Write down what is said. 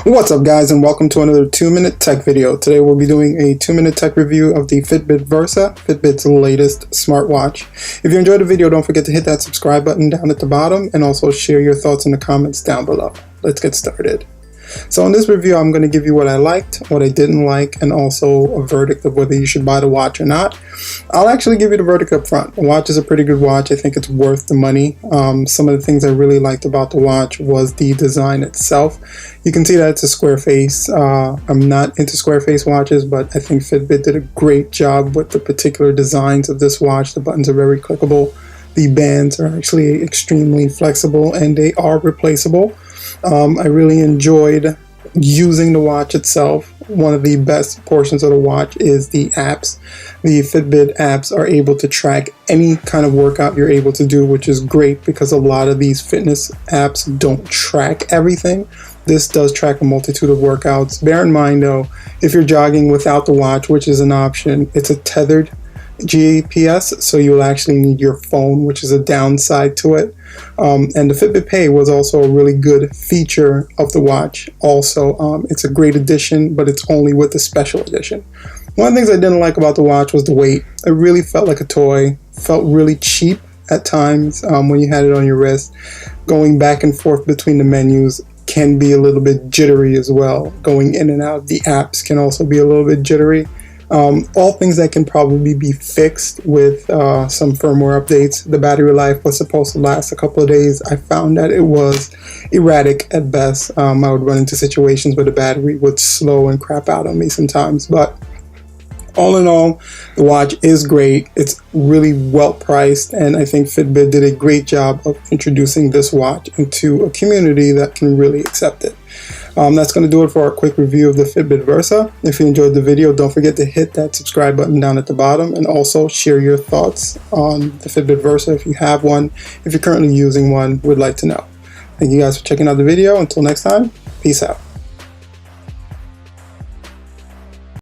What's up guys, and welcome to another 2-minute tech video. Today we'll be doing a 2-minute tech review of the Fitbit Versa, Fitbit's latest smartwatch. If you enjoyed the video, don't forget to hit that subscribe button down at the bottom and also share your thoughts in the comments down below. Let's get started. So in this review, I'm going to give you what I liked, what I didn't like, and also a verdict of whether you should buy the watch or not. I'll actually give you the verdict up front. The watch is a pretty good watch. I think it's worth the money. Some of the things I really liked about the watch was the design itself. You can see that it's a square face. I'm not into square face watches, but I think Fitbit did a great job with the particular designs of this watch. The buttons are very clickable. The bands are actually extremely flexible and they are replaceable. I really enjoyed using the watch itself. One of the best portions of the watch is the apps. The Fitbit apps are able to track any kind of workout you're able to do, which is great because a lot of these fitness apps don't track everything. This does track a multitude of workouts. Bear in mind though, if you're jogging without the watch, which is an option, it's a tethered GPS, so you'll actually need your phone, which is a downside to it. And the Fitbit Pay was also a really good feature of the watch. Also, it's a great addition, but it's only with the special edition. One of the things I didn't like about the watch was the weight. It really felt like a toy, felt really cheap at times when you had it on your wrist. Going back and forth between the menus can be a little bit jittery as well. Going in and out of the apps can also be a little bit jittery. All things that can probably be fixed with some firmware updates. The battery life was supposed to last a couple of days. I found that it was erratic at best. I would run into situations where the battery would slow and crap out on me sometimes. But all in all, the watch is great. It's really well priced, and I think Fitbit did a great job of introducing this watch into a community that can really accept it. That's going to do it for our quick review of the Fitbit Versa. If you enjoyed the video, don't forget to hit that subscribe button down at the bottom and also share your thoughts on the Fitbit Versa if you have one. If you're currently using one, we'd like to know. Thank you guys for checking out the video. Until next time, peace out.